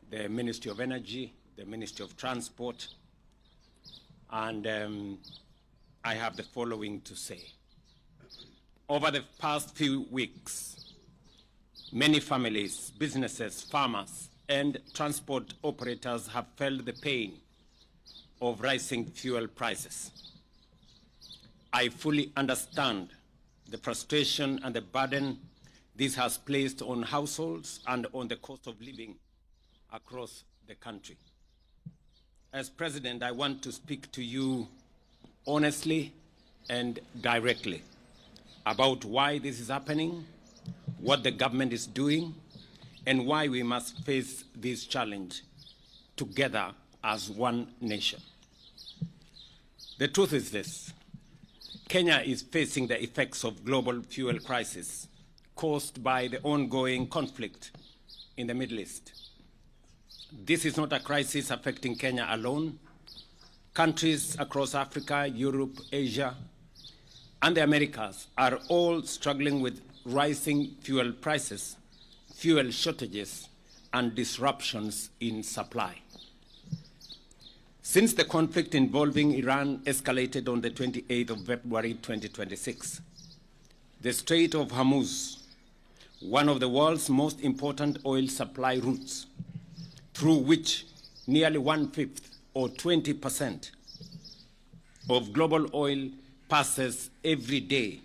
the Ministry of Energy, the Ministry of Transport, and I have the following to say. Over the past few weeks, many families, businesses, farmers, and transport operators have felt the pain of rising fuel prices. I fully understand the frustration and the burden this has placed on households and on the cost of living across the country. As President, I want to speak to you honestly and directly about why this is happening, what the government is doing, and why we must face this challenge together as one nation. The truth is this: Kenya is facing the effects of global fuel crisis caused by the ongoing conflict in the Middle East. This is not a crisis affecting Kenya alone. Countries across Africa, Europe, Asia, and the Americas are all struggling with rising fuel prices, fuel shortages, and disruptions in supply. Since the conflict involving Iran escalated on the 28th of February 2026, the Strait of Hormuz, one of the world's most important oil supply routes, through which nearly 1/5 or 20% of global oil passes every day,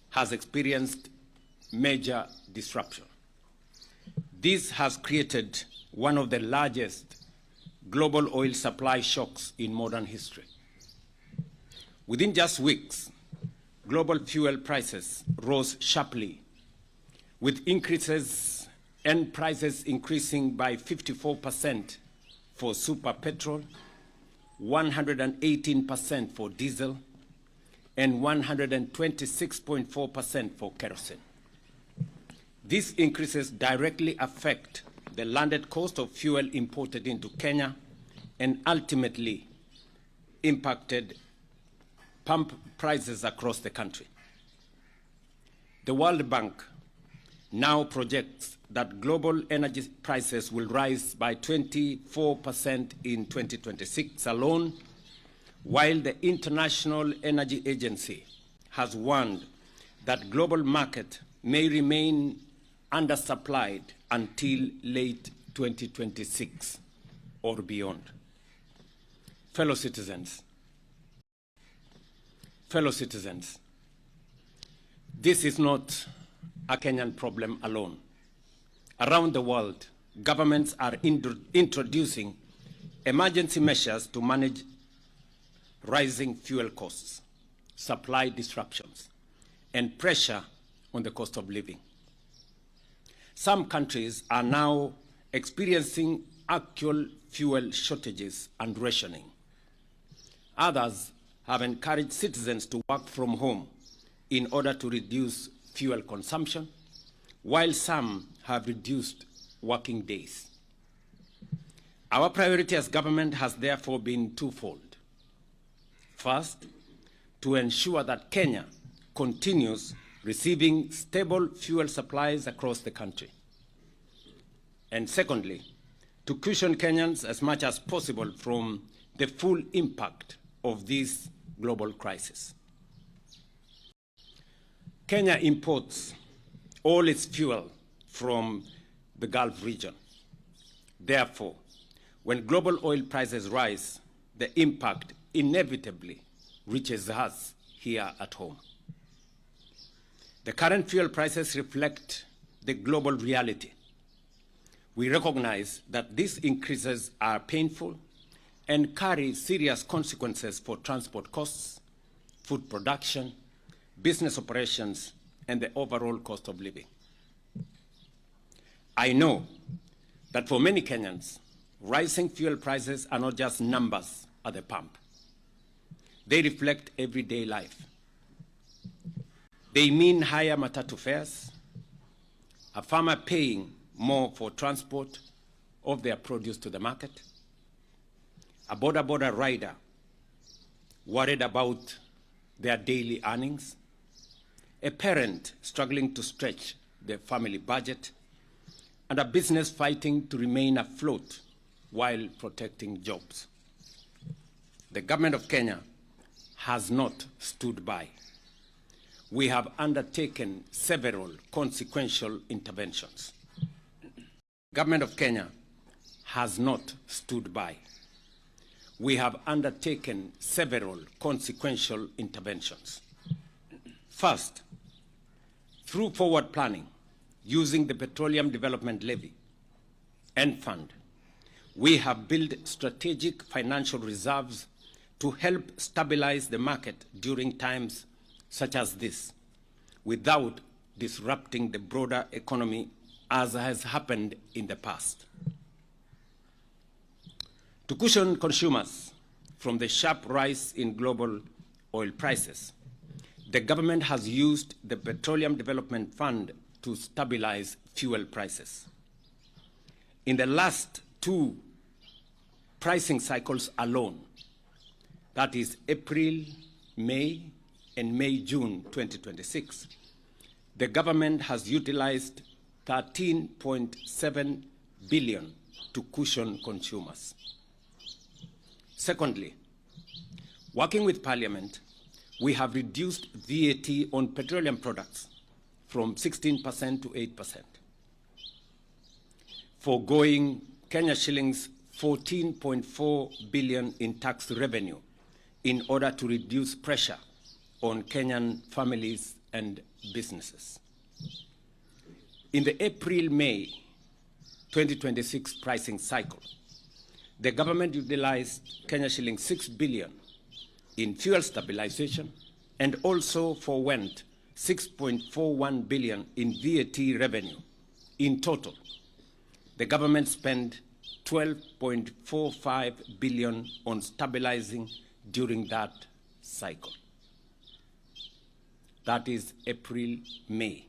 has experienced major disruption. This has created one of the largest global oil supply shocks in modern history. Within just weeks, global fuel prices rose sharply, with increases and prices increasing by 54% for super petrol, 118% for diesel, and 126.4% for kerosene. These increases directly affect the landed cost of fuel imported into Kenya and ultimately impacted pump prices across the country. The World Bank now projects that global energy prices will rise by 24% in 2026 alone, while the International Energy Agency has warned that global market may remain undersupplied until late 2026 or beyond. Fellow citizens, this is not a Kenyan problem alone. Around the world, governments are introducing emergency measures to manage rising fuel costs, supply disruptions, and pressure on the cost of living. Some countries are now experiencing actual fuel shortages and rationing. Others have encouraged citizens to work from home in order to reduce fuel consumption, while some have reduced working days. Our priority as government has therefore been twofold. First, to ensure that Kenya continues receiving stable fuel supplies across the country. And secondly, to cushion Kenyans as much as possible from the full impact of this global crisis. Kenya imports all its fuel from the Gulf region. Therefore, when global oil prices rise, the impact inevitably reaches us here at home. The current fuel prices reflect the global reality. We recognize that these increases are painful and carry serious consequences for transport costs, food production, business operations, and the overall cost of living. I know that for many Kenyans, rising fuel prices are not just numbers at the pump. They reflect everyday life. They mean higher matatu fares, a farmer paying more for transport of their produce to the market, a border rider worried about their daily earnings, a parent struggling to stretch their family budget, and a business fighting to remain afloat while protecting jobs. The government of Kenya has not stood by. We have undertaken several consequential interventions. The government of Kenya has not stood by. We have undertaken several consequential interventions. First, through forward planning, using the Petroleum Development Levy and Fund, we have built strategic financial reserves to help stabilize the market during times such as this, without disrupting the broader economy as has happened in the past. To cushion consumers from the sharp rise in global oil prices, the government has used the Petroleum Development Fund to stabilize fuel prices. In the last two pricing cycles alone, that is April, May, and May-June 2026, the government has utilized 13.7 billion to cushion consumers. Secondly, working with Parliament, we have reduced VAT on petroleum products from 16% to 8%, foregoing Kenya shillings 14.4 billion in tax revenue in order to reduce pressure on Kenyan families and businesses. In the April-May 2026 pricing cycle, the government utilized Kenya shillings 6 billion in fuel stabilization and also forwent 6.41 billion in VAT revenue. In total, the government spent 12.45 billion on stabilizing during that cycle. That is April-May.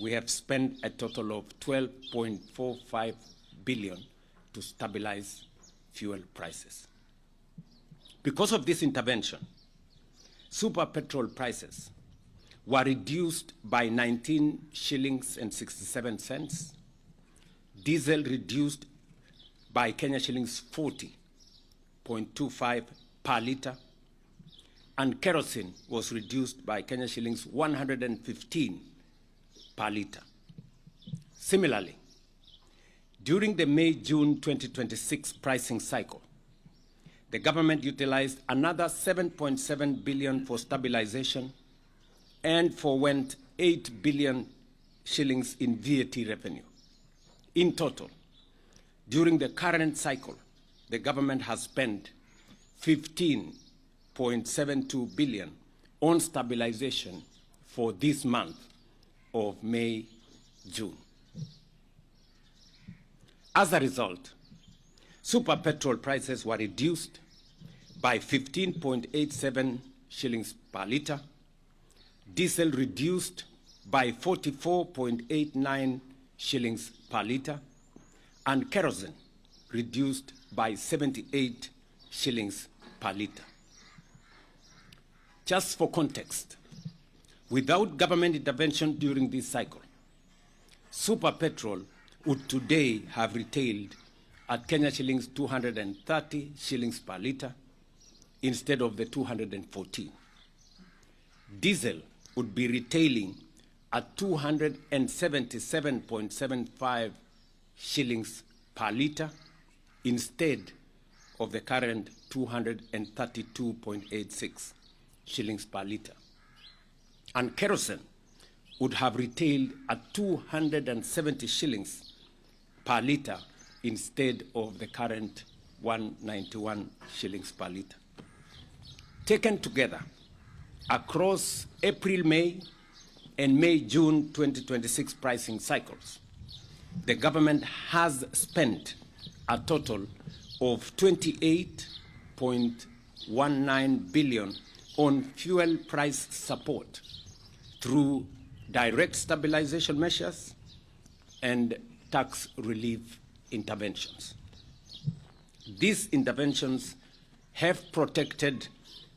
We have spent a total of 12.45 billion to stabilize fuel prices. Because of this intervention, super petrol prices were reduced by 19 shillings and 67 cents, diesel reduced by Kenya shillings 40.25 per litre, and kerosene was reduced by Kenya shillings 115 per litre. Similarly, during the May-June 2026 pricing cycle, the government utilized another 7.7 billion for stabilization and forwent 8 billion shillings in VAT revenue. In total, during the current cycle, the government has spent 15.72 billion on stabilization for this month of May-June. As a result, super petrol prices were reduced by 15.87 shillings per litre, diesel reduced by 44.89 shillings per litre, and kerosene reduced by 78 shillings per litre. Just for context, without government intervention during this cycle, super petrol would today have retailed at Kenya shillings 230 shillings per litre instead of the 214. Diesel would be retailing at 277.75 shillings per litre instead of the current 232.86 shillings per litre. And kerosene would have retailed at 270 shillings per litre instead of the current 191 shillings per litre. Taken together, across April, May, and May-June 2026 pricing cycles, the government has spent a total of 28.19 billion on fuel price support through direct stabilization measures and tax relief interventions. These interventions have protected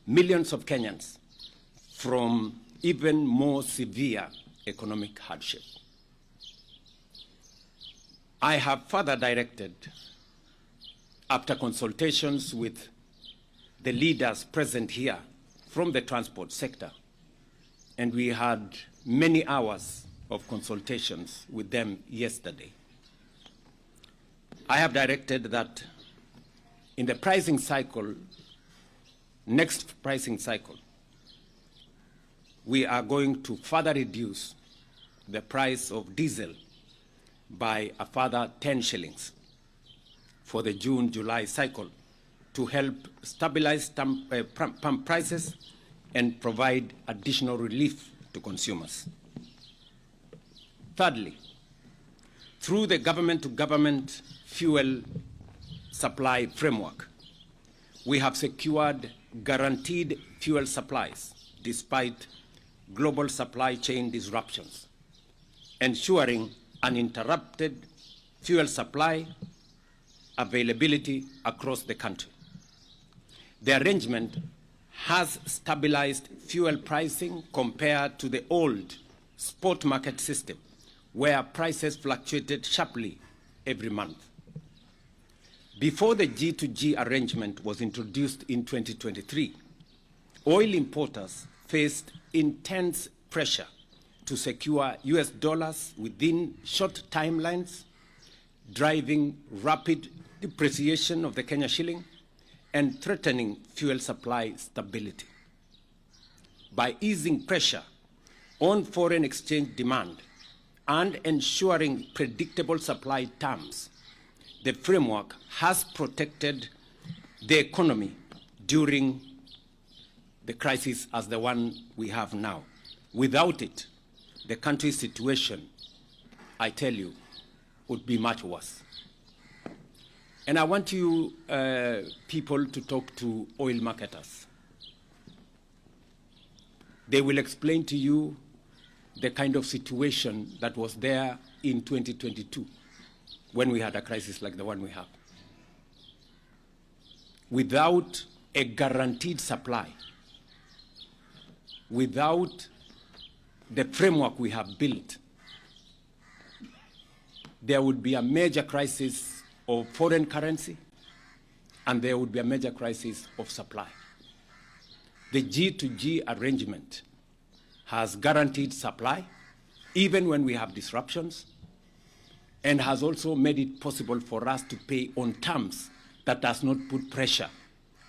millions of Kenyans from even more severe economic hardship. I have further directed, after consultations with the leaders present here from the transport sector, and we had many hours of consultations with them yesterday, I have directed that in the pricing cycle, next pricing cycle, we are going to further reduce the price of diesel by a further 10 shillings for the June-July cycle to help stabilize pump prices and provide additional relief to consumers. Thirdly, through the government-to-government fuel supply framework, we have secured guaranteed fuel supplies despite global supply chain disruptions, ensuring uninterrupted fuel supply availability across the country. The arrangement has stabilized fuel pricing compared to the old spot market system, where prices fluctuated sharply every month. Before the G2G arrangement was introduced in 2023, oil importers faced intense pressure to secure US dollars within short timelines, driving rapid depreciation of the Kenya shilling and threatening fuel supply stability. By easing pressure on foreign exchange demand and ensuring predictable supply terms, the framework has protected the economy during the crisis as the one we have now. Without it, the country's situation, I tell you, would be much worse. And I want you people to talk to oil marketers. They will explain to you the kind of situation that was there in 2022 when we had a crisis like the one we have. Without a guaranteed supply, without the framework we have built, there would be a major crisis of foreign currency, and there would be a major crisis of supply. The G2G arrangement has guaranteed supply, even when we have disruptions, and has also made it possible for us to pay on terms that does not put pressure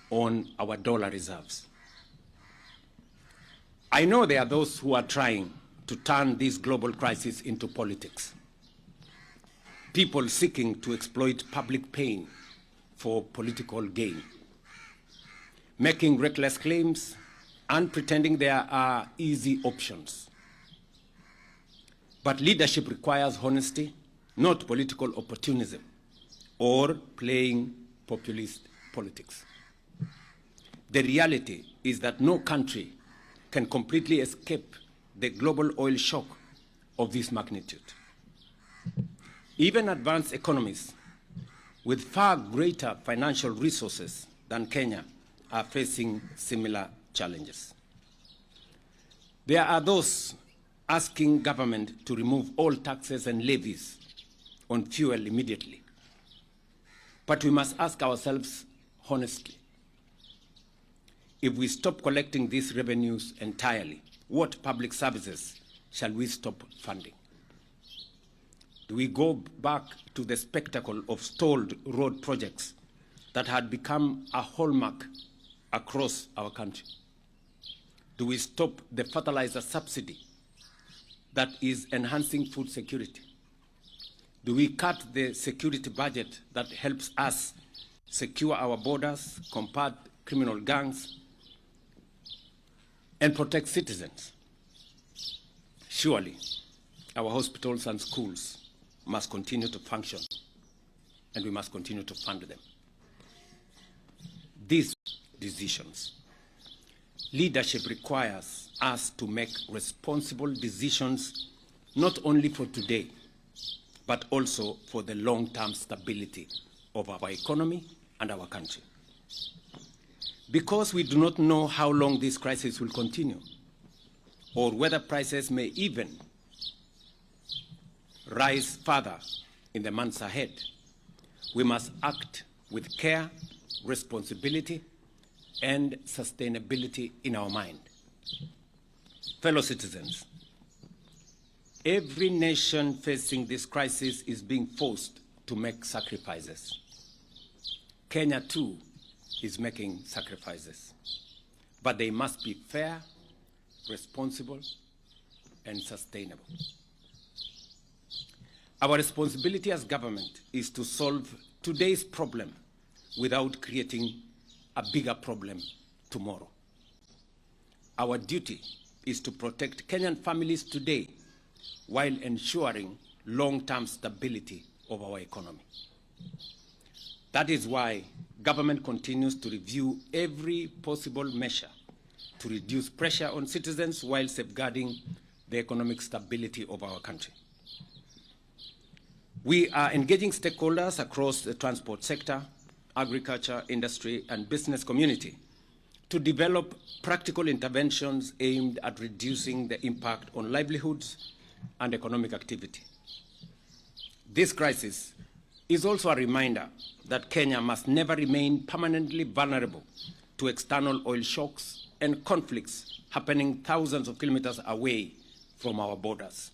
on our dollar reserves. I know there are those who are trying to turn this global crisis into politics. People seeking to exploit public pain for political gain, making reckless claims and pretending there are easy options. But leadership requires honesty, not political opportunism or playing populist politics. The reality is that no country can completely escape the global oil shock of this magnitude. Even advanced economies with far greater financial resources than Kenya are facing similar challenges. There are those asking government to remove all taxes and levies on fuel immediately. But we must ask ourselves honestly, if we stop collecting these revenues entirely, what public services shall we stop funding? Do we go back to the spectacle of stalled road projects that had become a hallmark across our country? Do we stop the fertilizer subsidy that is enhancing food security? Do we cut the security budget that helps us secure our borders, combat criminal gangs, and protect citizens? Surely, our hospitals and schools must continue to function, and we must continue to fund them. These decisions, leadership requires us to make responsible decisions not only for today, but also for the long-term stability of our economy and our country. Because we do not know how long this crisis will continue, or whether prices may even rise further in the months ahead, we must act with care, responsibility, and sustainability in our mind. Fellow citizens, every nation facing this crisis is being forced to make sacrifices. Kenya, too, is making sacrifices, but they must be fair, responsible, and sustainable. Our responsibility as government is to solve today's problem without creating a bigger problem tomorrow. Our duty is to protect Kenyan families today while ensuring long-term stability of our economy. That is why government continues to review every possible measure to reduce pressure on citizens while safeguarding the economic stability of our country. We are engaging stakeholders across the transport sector, agriculture, industry, and business community to develop practical interventions aimed at reducing the impact on livelihoods and economic activity. This crisis is also a reminder that Kenya must never remain permanently vulnerable to external oil shocks and conflicts happening thousands of kilometers away from our borders.